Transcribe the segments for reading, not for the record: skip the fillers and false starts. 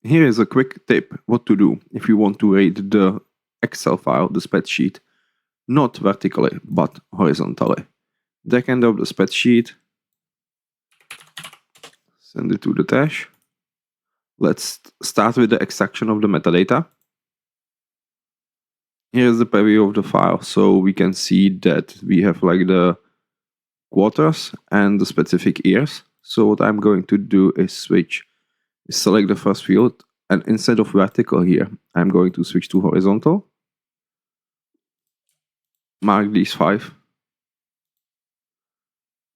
Here is a quick tip what to do if you want to read the Excel file, the spreadsheet, not vertically but horizontally. Drag and drop the spreadsheet, send it to the dash. Let's start with the extraction of the metadata. Here is the preview of the file, so we can see that we have like the quarters and the specific years. So what I'm going to do is select the first field, and instead of vertical here, I'm going to switch to horizontal. Mark these 5.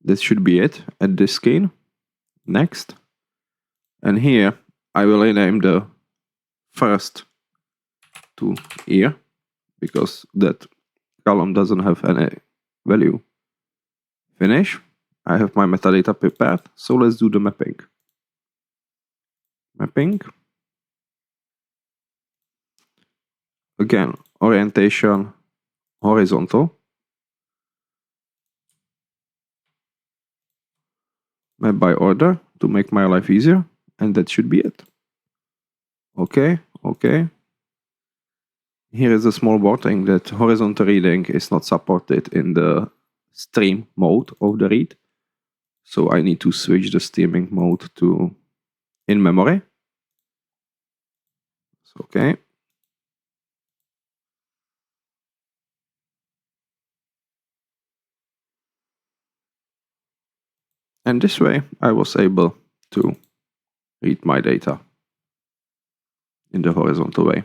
This should be it at this scale. Next. And here I will rename the first to year, because that column doesn't have any value. Finish. I have my metadata prepared, so let's do the mapping. Mapping. Again, orientation horizontal. Map by order to make my life easier, and that should be it. Okay, okay. Here is a small warning that horizontal reading is not supported in the stream mode of the read. So I need to switch the streaming mode to in memory. Okay. And this way I was able to read my data in the horizontal way.